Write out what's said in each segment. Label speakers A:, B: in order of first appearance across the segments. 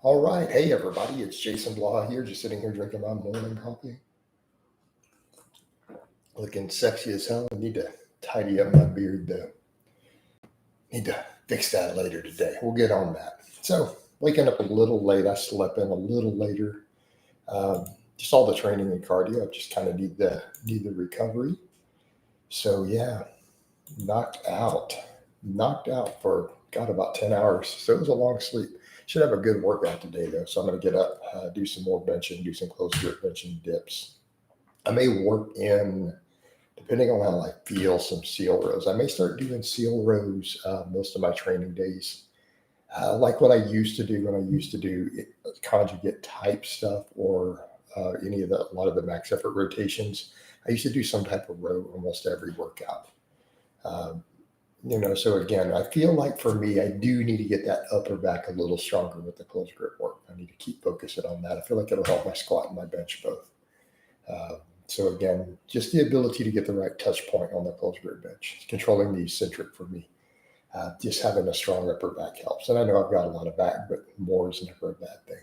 A: All right. Hey, everybody. It's Jason Blaha here, just sitting here drinking my morning coffee. Looking sexy as hell. I need to tidy up my beard, though. Need to fix that later today. We'll get on that. So, waking up a little late. I slept in a little later. Just all the training and cardio. I just kind of need the recovery. So, yeah, knocked out. Knocked out for, God, about 10 hours. So, it was a long sleep. Should have a good workout today, though. So, I'm going to get up, do some more benching, do some close grip benching dips. I may work in, depending on how I feel, some seal rows. I may start doing seal rows most of my training days, like what I used to do when I used to do conjugate type stuff or a lot of the max effort rotations. I used to do some type of row almost every workout. Um, so again, I feel like for me, I do need to get that upper back a little stronger with the close grip work. I need to keep focusing on that. I feel like it'll help my squat and my bench both. Uh, so again, just the ability to get the right touch point on the close grip bench, controlling the eccentric for me. Just having a strong upper back helps. And I know I've got a lot of back, but more is never a bad thing.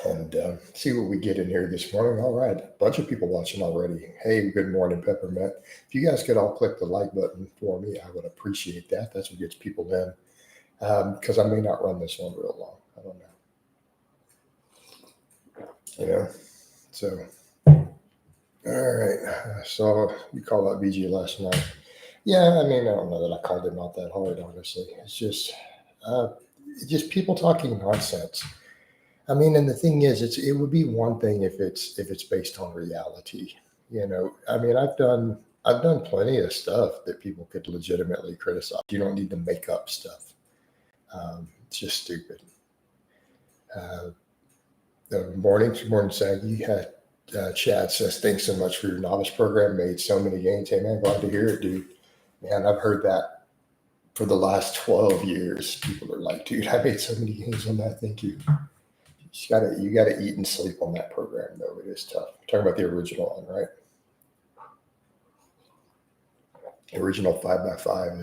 A: And see what we get in here this morning. All right, a bunch of people watching already. Hey, good morning, Peppermint. If you guys could all click the like button for me, I would appreciate that. That's what gets people in. Because I may not run this one real long. I don't know. So, all right. So you called out VG last night. Yeah, I mean, I don't know that I called him out that hard, honestly. Uh, it's just people talking nonsense. I mean, and the thing is, it would be one thing if it's based on reality. I mean, I've done plenty of stuff that people could legitimately criticize. You don't need to make up stuff. It's just stupid. Uh, the morning Sag, you had Chad says, thanks so much for your novice program. Made so many gains. Hey man, glad to hear it, dude. Man, I've heard that for the last 12 years. People are like, dude, I made so many gains on that. Thank you. You gotta eat and sleep on that program though. It is tough. I'm talking about the original one, right? The original 5x5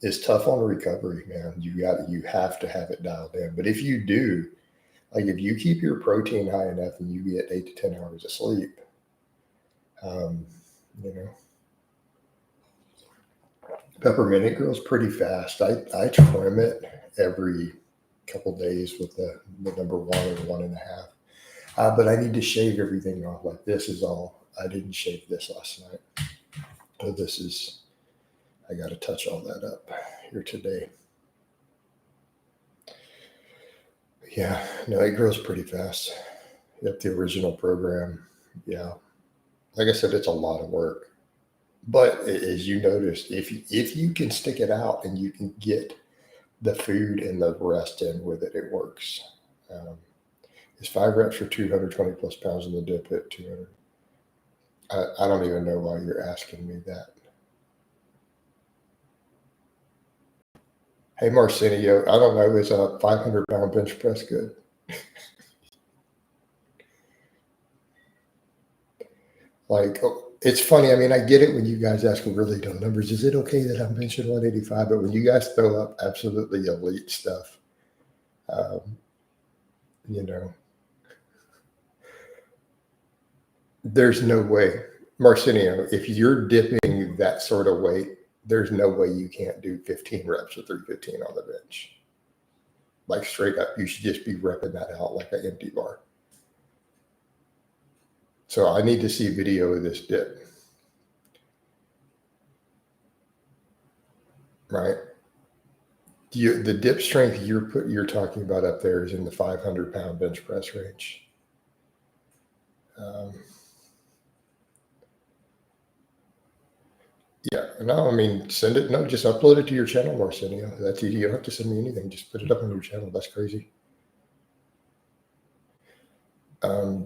A: is tough on recovery, man. You have to have it dialed in. But if you do, like if you keep your protein high enough and you get 8 to 10 hours of sleep, um, you know, peppermint, it grows pretty fast. I trim it every couple days with the number one or 1.5. But I need to shave everything off. Like this is all. I didn't shave this last night. So I got to touch all that up here today. Yeah, no, it grows pretty fast. Yep, the original program. Yeah, like I said, it's a lot of work. But as you noticed, if you can stick it out and you can get the food and the rest in with it, it works. Um, it's 5 reps for 220 plus pounds in the dip at 200. I don't even know why you're asking me that. Hey, Marcinio, I don't know, is a 500-pound bench press good? Like, it's funny. I mean, I get it when you guys ask really dumb numbers. Is it okay that I'm benching 185? But when you guys throw up absolutely elite stuff, um, you know, there's no way. Marcinio, if you're dipping that sort of weight, there's no way you can't do 15 reps or 315 on the bench. Like straight up, you should just be repping that out like an empty bar. So I need to see video of this dip, right? The dip strength you're talking about up there is in the 500-pound bench press range. Um, yeah, no, I mean, send it. No, just upload it to your channel, Marcinio. That's easy. You don't have to send me anything. Just put it up on your channel. That's crazy.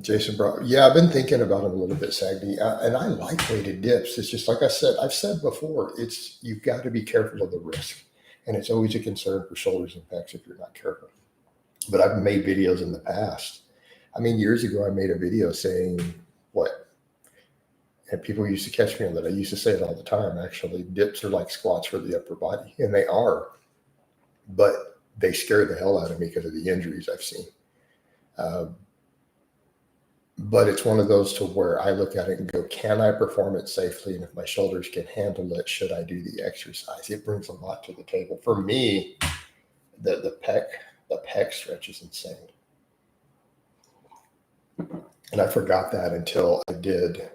A: Jason Brown. Yeah, I've been thinking about him a little bit, Sagdi, and I like weighted dips. It's just like I've said before. You've got to be careful of the risk, and it's always a concern for shoulders and pecs if you're not careful. But I've made videos in the past. I mean, years ago, I made a video saying what, and people used to catch me on that. I used to say it all the time. Actually, dips are like squats for the upper body, and they are. But they scare the hell out of me because of the injuries I've seen. But it's one of those to where I look at it and go, can I perform it safely? And if my shoulders can handle it, should I do the exercise? It brings a lot to the table. For me, the pec stretch is insane. And I forgot that until I did,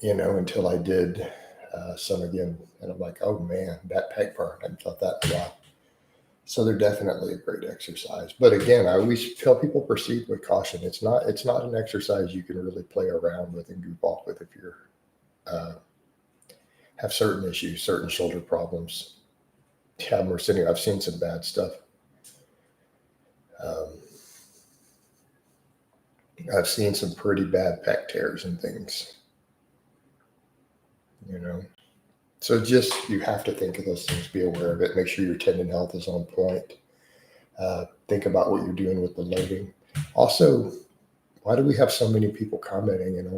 A: until I did some again. And I'm like, oh man, that pec part, I haven't felt that in a while. So they're definitely a great exercise. But again, I always tell people proceed with caution. It's not an exercise you can really play around with and goof off with if you're have certain issues, certain shoulder problems. Yeah, I've seen some bad stuff. I've seen some pretty bad pec tears and things. So just, you have to think of those things, be aware of it, make sure your tendon health is on point. Think about what you're doing with the loading. Also, why do we have so many people commenting and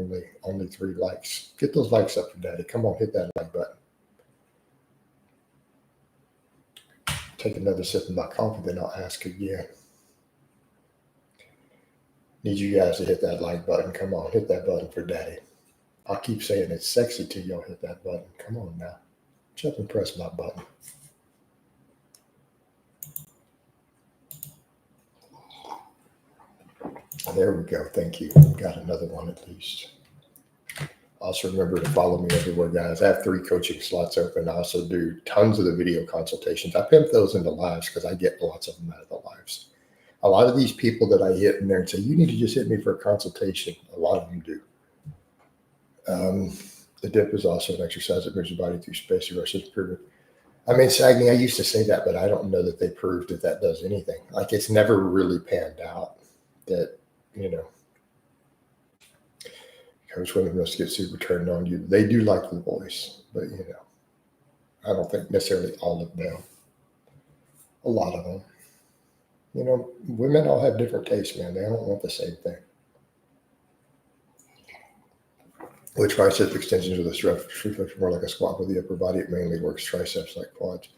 A: only 3 likes? Get those likes up for Daddy. Come on, hit that like button. Take another sip of my coffee, then I'll ask again. Need you guys to hit that like button. Come on, hit that button for Daddy. I'll keep saying it's sexy till y'all hit that button. Come on now. Jump and press my button. There we go. Thank you. Got another one at least. Also remember to follow me everywhere, guys. I have 3 coaching slots open. I also do tons of the video consultations. I pimp those into lives because I get lots of them out of the lives. A lot of these people that I hit in there and say, you need to just hit me for a consultation, a lot of them do. The dip is also an exercise that moves your body through space. The rest is proven. I mean, Sagney, I used to say that, but I don't know that they proved that does anything. Like, it's never really panned out that, Coach women must get super turned on you. They do like the voice, but, I don't think necessarily all of them. A lot of them. Women all have different tastes, man. They don't want the same thing. With tricep extensions with a stretch more like a squat with the upper body, it mainly works triceps like quads.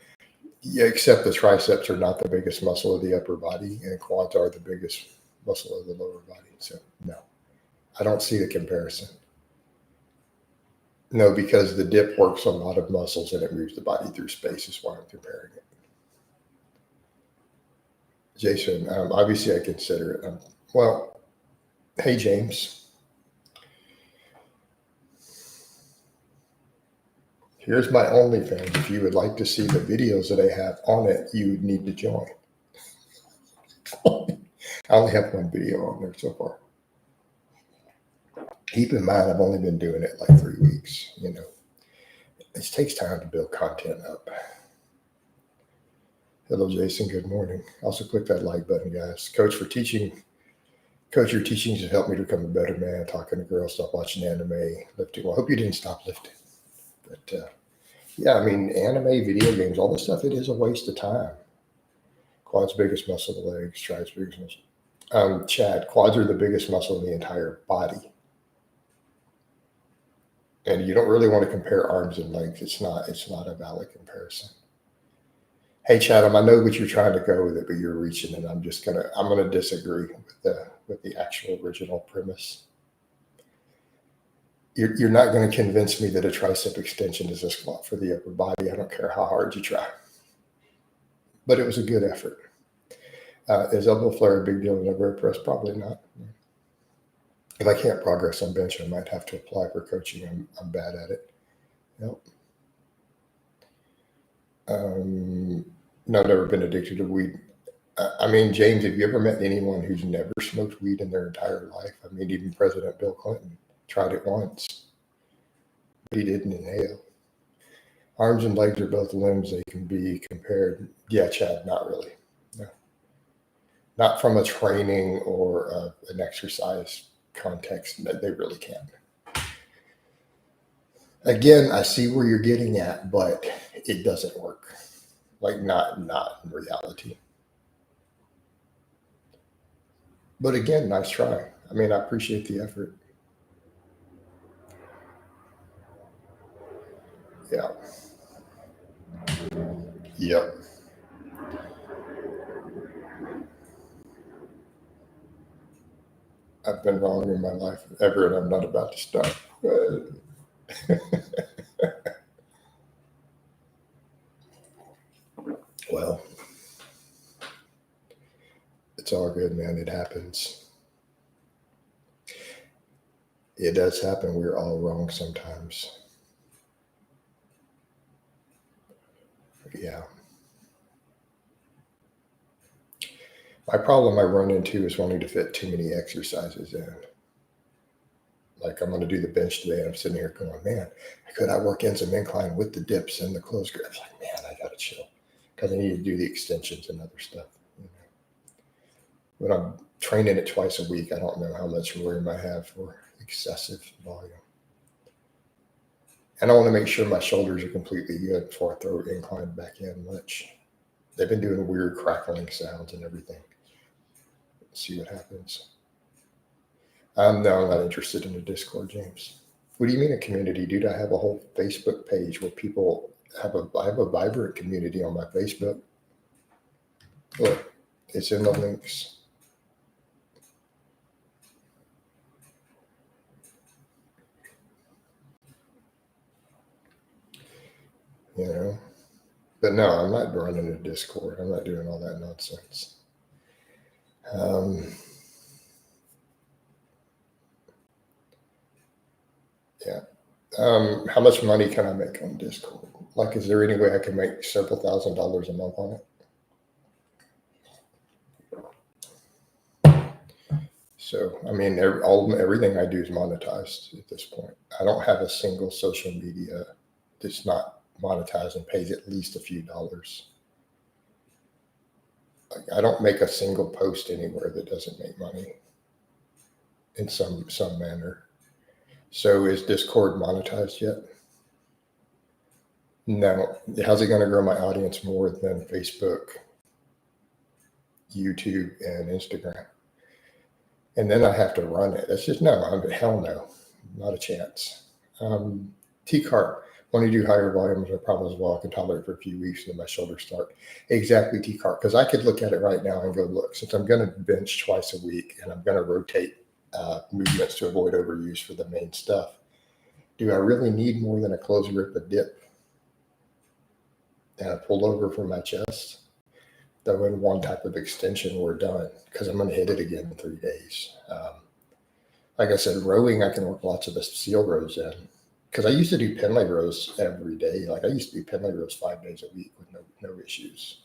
A: Yeah, except the triceps are not the biggest muscle of the upper body, and quads are the biggest muscle of the lower body. So, no, I don't see the comparison. No, because the dip works a lot of muscles and it moves the body through space is why I'm comparing it. Jason, obviously I consider it. Well, hey, James. Here's my OnlyFans. If you would like to see the videos that I have on it, you would need to join. I only have 1 video on there so far. Keep in mind, I've only been doing it like 3 weeks. It takes time to build content up. Hello, Jason. Good morning. Also, click that like button, guys. Coach, your teachings have helped me to become a better man. Talking to girls, stop watching anime, lifting. Well, I hope you didn't stop lifting. But yeah, I mean, anime, video games, all this stuff, it is a waste of time. Quads biggest muscle, the legs, triceps biggest muscle. Chad, quads are the biggest muscle in the entire body. And you don't really want to compare arms and legs. It's not a valid comparison. Hey, Chatham, I know what you're trying to go with it, but you're reaching, and I'm gonna disagree with the actual original premise. You're not going to convince me that a tricep extension is a squat for the upper body. I don't care how hard you try. But it was a good effort. Is elbow flare a big deal in a rear press? Probably not. If I can't progress on bench, I might have to apply for coaching. I'm bad at it. Yep. No, I've never been addicted to weed. I mean, James, have you ever met anyone who's never smoked weed in their entire life? I mean, even President Bill Clinton tried it once, but he didn't inhale. Arms and legs are both limbs. They can be compared. Yeah, Chad, not really. No. Not from a training or an exercise context. They really can't. Again, I see where you're getting at, but it doesn't work. Like not in reality. But again, nice try. I mean, I appreciate the effort. Yeah. Yep. I've been wrong in my life ever, and I'm not about to start. Well, it's all good, man. It happens. It does happen. We're all wrong sometimes. Yeah. My problem I run into is wanting to fit too many exercises in. Like I'm going to do the bench today, and I'm sitting here going, man, could I work in some incline with the dips and the close grips? Like, man, I got to chill because I need to do the extensions and other stuff. You know? When I'm training it twice a week, I don't know how much room I have for excessive volume. And I want to make sure my shoulders are completely good before I throw incline back in much. They've been doing weird crackling sounds and everything. Let's see what happens. No, I'm not interested in the Discord, James. What do you mean a community, dude? I have a whole Facebook page where people I have a vibrant community on my Facebook. Look, it's in the links. You know, but no, I'm not running a Discord. I'm not doing all that nonsense. Yeah. How much money can I make on Discord? Like, is there any way I can make several $1,000s a month on it? So, I mean, everything I do is monetized at this point. I don't have a single social media that's not monetized and pays at least a few dollars. Like, I don't make a single post anywhere that doesn't make money in some manner. So is Discord monetized yet? No. How's it going to grow my audience more than Facebook, YouTube, and Instagram? And then I have to run it. That's just hell no, not a chance. T-Carp, when you do higher volumes, no problem as well. I can tolerate for a few weeks and then my shoulders start. Exactly, T-Carp, because I could look at it right now and go, look, since I'm going to bench twice a week and I'm going to rotate movements to avoid overuse for the main stuff, do I really need more than a close grip, a dip, and a pull over for my chest? Though in one type of extension, we're done because I'm going to hit it again in 3 days. Like I said, rowing, I can work lots of the seal rows in because I used to do Pendlay rows every day. Like I used to do Pendlay rows 5 days a week with no issues.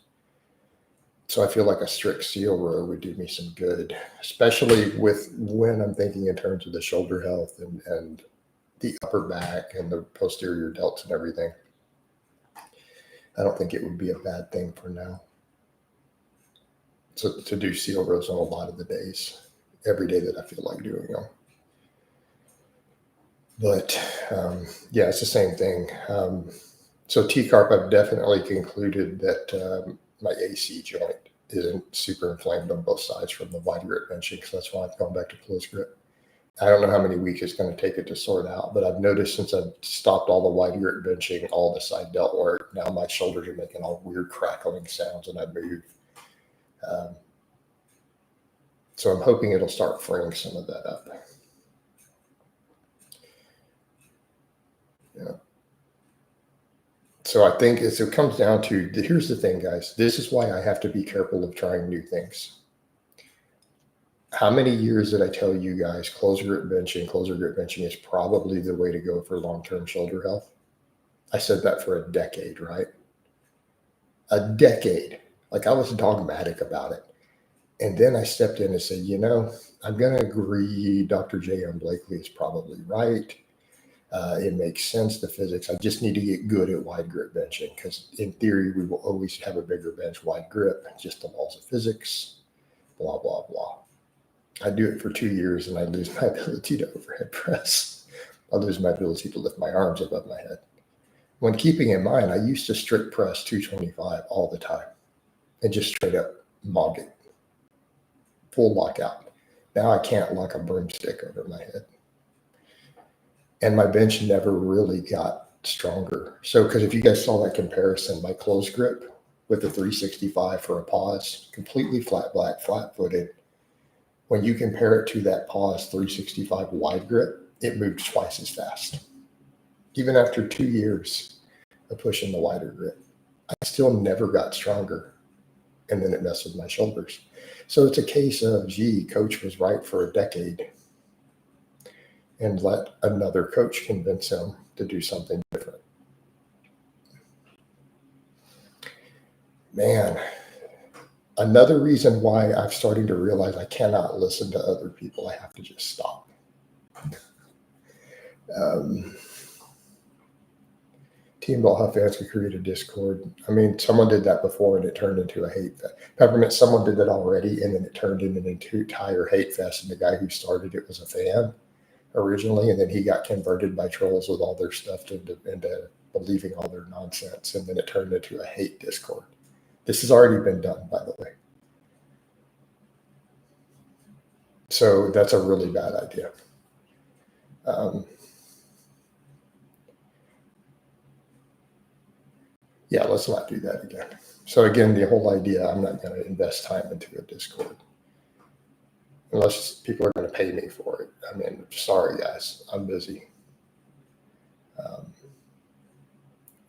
A: So I feel like a strict seal row would do me some good, especially with when I'm thinking in terms of the shoulder health and the upper back and the posterior delts and everything. I don't think it would be a bad thing for now. To do seal rows on a lot of the days, every day that I feel like doing them. But yeah, it's the same thing. So T-Carp, I've definitely concluded that my AC joint isn't super inflamed on both sides from the wide grip benching. So that's why I've gone back to close grip. I don't know how many weeks it's going to take it to sort out, but I've noticed since I've stopped all the wide grip benching, all the side delt work, now my shoulders are making all weird crackling sounds and I move. So I'm hoping it'll start freeing some of that up. Yeah. So I think it comes down to, here's the thing, guys. This is why I have to be careful of trying new things. How many years did I tell you guys closer grip benching is probably the way to go for long-term shoulder health? I said that for a decade, right? A decade. Like I was dogmatic about it. And then I stepped in and said, I'm going to agree Dr. J.M. Blakely is probably right. It makes sense, the physics. I just need to get good at wide grip benching because in theory, we will always have a bigger bench wide grip, just the laws of physics, blah, blah, blah. I do it for 2 years and I lose my ability to overhead press. I lose my ability to lift my arms above my head. When keeping in mind, I used to strict press 225 all the time and just straight up mog it. Full lockout. Now I can't lock a broomstick over my head. And my bench never really got stronger. So, because if you guys saw that comparison, my close grip with the 365 for a pause, completely flat black, flat footed, When you compare it to that pause 365 wide grip, it moved twice as fast. Even after 2 years of pushing the wider grip, I still never got stronger. And then it messed with my shoulders. So it's a case of, gee, coach was right for a decade, and let another coach convince him to do something different. Man, another reason why I'm starting to realize I cannot listen to other people. I have to just stop. Team Blaha fans could create a Discord. I mean, someone did that before and it turned into a hate fest. Peppermint, someone did that already and then it turned into an entire hate fest. And the guy who started it was a fan originally, and then he got converted by trolls with all their stuff into believing all their nonsense. And then it turned into a hate Discord. This has already been done, by the way. So that's a really bad idea. Yeah, let's not do that again. So again, the whole idea, I'm not going to invest time into a Discord unless people are going to pay me for it. I mean, sorry guys, I'm busy.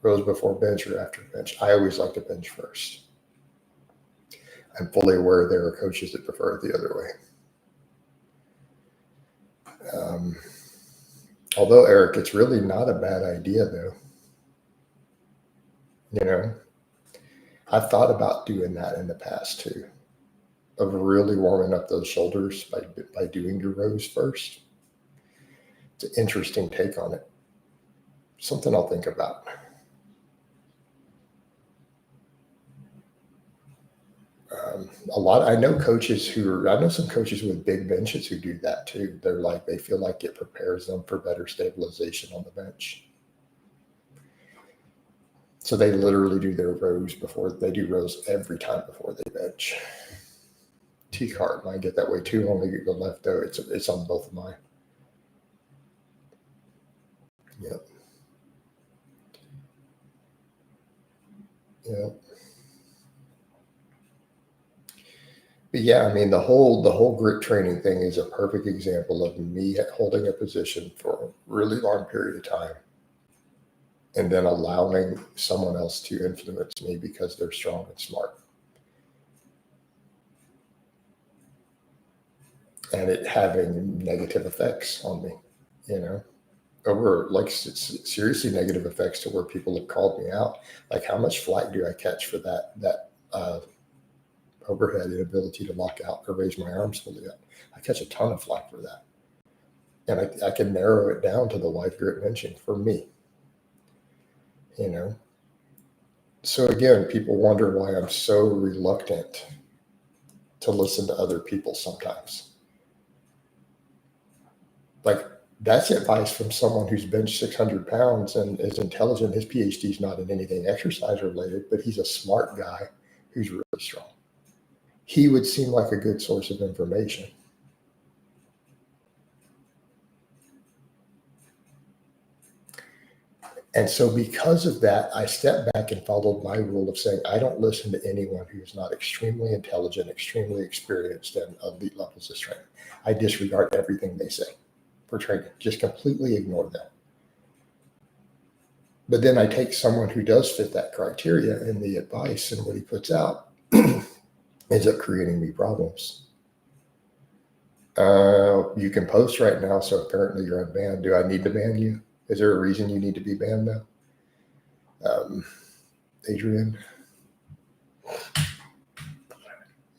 A: Rows before bench or after bench. I always like to bench first. I'm fully aware there are coaches that prefer it the other way. Although, Eric, it's really not a bad idea, though. You know, I've thought about doing that in the past, too, of really warming up those shoulders by doing your rows first. It's an interesting take on it. Something I'll think about. I know some coaches with big benches who do that too. They feel like it prepares them for better stabilization on the bench. So they literally do their rows every time before they bench. T-card, I get that way too. Only the left though. It's on both of mine. Yep. Yep. But yeah, I mean, the whole grit training thing is a perfect example of me holding a position for a really long period of time and then allowing someone else to influence me because they're strong and smart. And it having negative effects on me, over seriously negative effects to where people have called me out. Like, how much flack do I catch for that overhead inability to lock out or raise my arms fully up? I catch a ton of flack for that. And I can narrow it down to the wide grip benching for me. So again, people wonder why I'm so reluctant to listen to other people sometimes. Like, that's advice from someone who's benched 600 pounds and is intelligent. His PhD is not in anything exercise related, but he's a smart guy who's really strong. He would seem like a good source of information. And so because of that, I stepped back and followed my rule of saying, I don't listen to anyone who's not extremely intelligent, extremely experienced, and elite levels of training. I disregard everything they say for training, just completely ignore them. But then I take someone who does fit that criteria, and the advice and what he puts out ends up creating me problems. You can post right now, so apparently you're unbanned. Do I need to ban you? Is there a reason you need to be banned now? Adrian?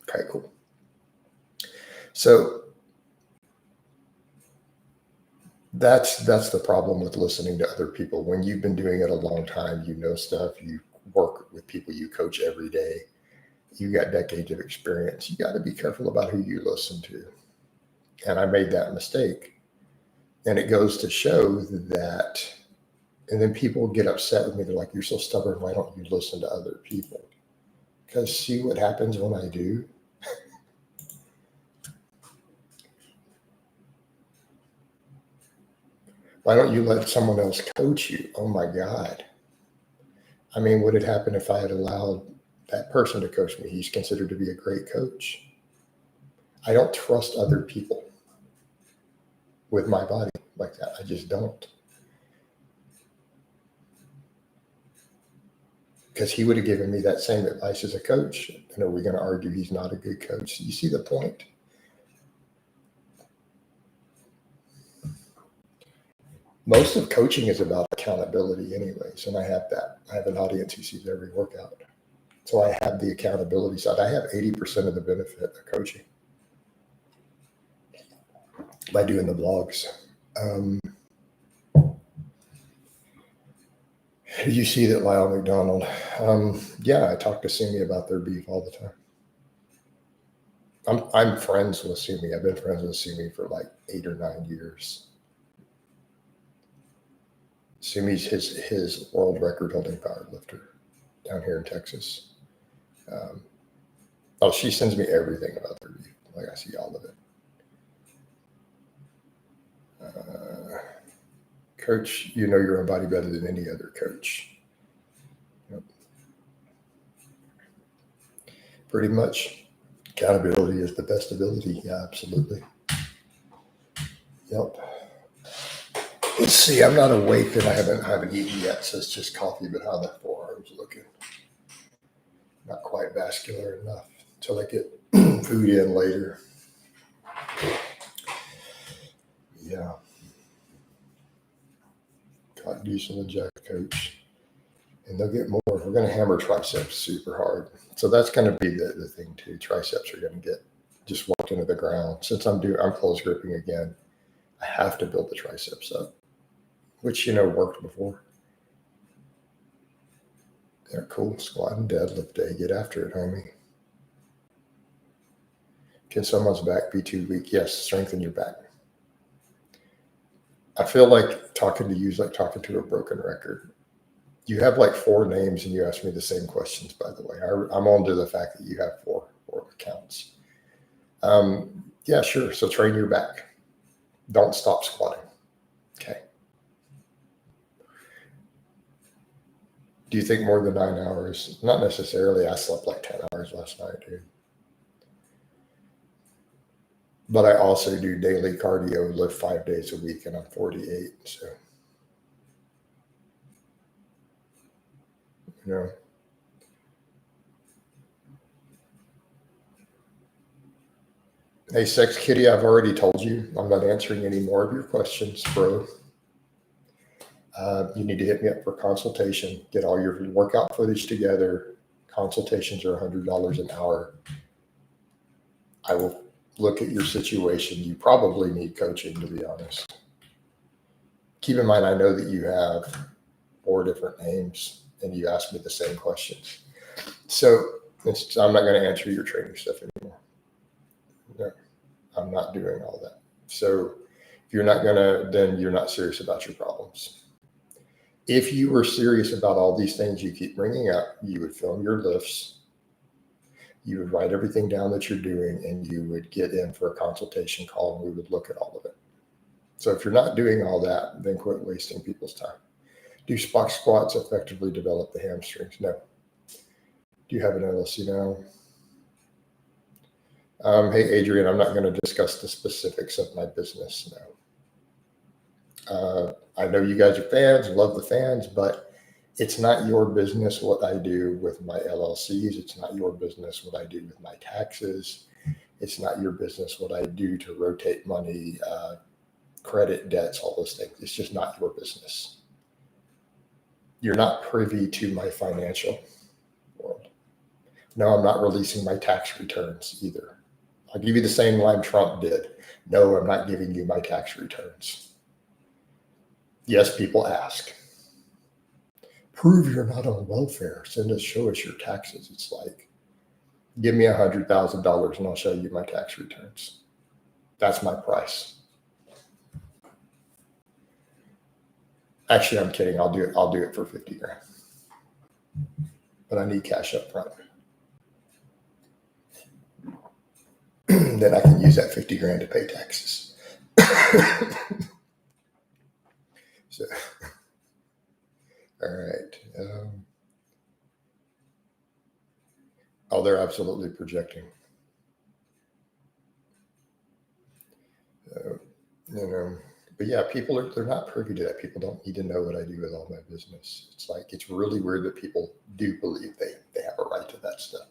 A: Okay, cool. So that's the problem with listening to other people. When you've been doing it a long time, you know stuff, you work with people, you coach every day, you got decades of experience. You got to be careful about who you listen to. And I made that mistake. And it goes to show that, and then people get upset with me. They're like, you're so stubborn. Why don't you listen to other people? Because see what happens when I do? Why don't you let someone else coach you? Oh my God. I mean, what had happened if I had allowed that person to coach me? He's considered to be a great coach. I don't trust other people with my body like that. I just don't. Because he would have given me that same advice as a coach. And are we going to argue he's not a good coach? You see the point? Most of coaching is about accountability anyways. And I have that. I have an audience who sees every workout. So I have the accountability side. I have 80% of the benefit of coaching by doing the blogs. You see that Lyle McDonald. Yeah, I talk to Sumi about their beef all the time. I'm friends with Sumi. I've been friends with Sumi for like 8 or 9 years. Sumi's his world record holding powerlifter down here in Texas. She sends me everything about their beef. Like I see all of it. Coach, you know your own body better than any other coach. Yep. Pretty much. Accountability is the best ability. Yeah, absolutely. Yep. Let's see. I'm not awake and I haven't eaten yet, so it's just coffee. But how that forearm's looking? Not quite vascular enough until I get food in later. Yeah. Cotton diesel inject, coach. And they'll get more. We're going to hammer triceps super hard. So that's going to be the thing too. Triceps are going to get just walked into the ground. Since I'm close gripping again, I have to build the triceps up, which, worked before. They're cool. Squat and deadlift day. Get after it, homie. Can someone's back be too weak? Yes, strengthen your back. I feel like talking to you is like talking to a broken record. You have like 4 names and you ask me the same questions, by the way. I'm on to the fact that you have 4 accounts. Yeah, sure. So train your back. Don't stop squatting. Okay. Do you think more than 9 hours? Not necessarily. I slept like 10 hours last night, dude. But I also do daily cardio, lift 5 days a week, and I'm 48. So, Hey, Sex Kitty, I've already told you I'm not answering any more of your questions, bro. You need to hit me up for consultation. Get all your workout footage together. Consultations are $100 an hour. I will look at your situation. You probably need coaching, to be honest. Keep in mind, I know that you have 4 different names and you ask me the same questions. So I'm not going to answer your training stuff anymore. No, I'm not doing all that. So if you're not going to, then you're not serious about your problems. If you were serious about all these things you keep bringing up, you would film your lifts. You would write everything down that you're doing, and you would get in for a consultation call, and we would look at all of it. So if you're not doing all that, then quit wasting people's time. Do box squats effectively develop the hamstrings? No. Do you have an LLC now? Hey, Adrian, I'm not going to discuss the specifics of my business now. I know you guys are fans, love the fans, but it's not your business what I do with my LLCs. It's not your business what I do with my taxes. It's not your business what I do to rotate money, credit, debts, all those things. It's just not your business. You're not privy to my financial world. No, I'm not releasing my tax returns either. I'll give you the same line Trump did. No, I'm not giving you my tax returns. Yes, people ask. Prove you're not on welfare. Show us your taxes. It's like, give me $100,000 and I'll show you my tax returns. That's my price. Actually, I'm kidding. I'll do it for 50 grand. But I need cash up front. Then I can use that 50 grand to pay taxes. So, all right. They're absolutely projecting. you know. But yeah, they're not privy to that. People don't need to know what I do with all my business. It's like, it's really weird that people do believe they have a right to that stuff.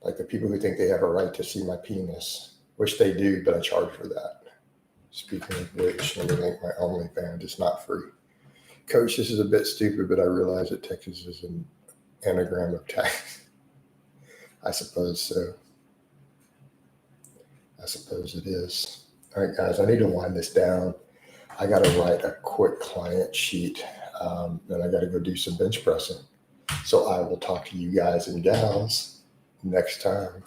A: Like the people who think they have a right to see my penis, which they do, but I charge for that. Speaking of which, let me link my OnlyFans. It's not free. Coach, this is a bit stupid, but I realize that Texas is an anagram of tax. I suppose so. I suppose it is. All right, guys, I need to wind this down. I got to write a quick client sheet. Then I got to go do some bench pressing. So I will talk to you guys and gals next time.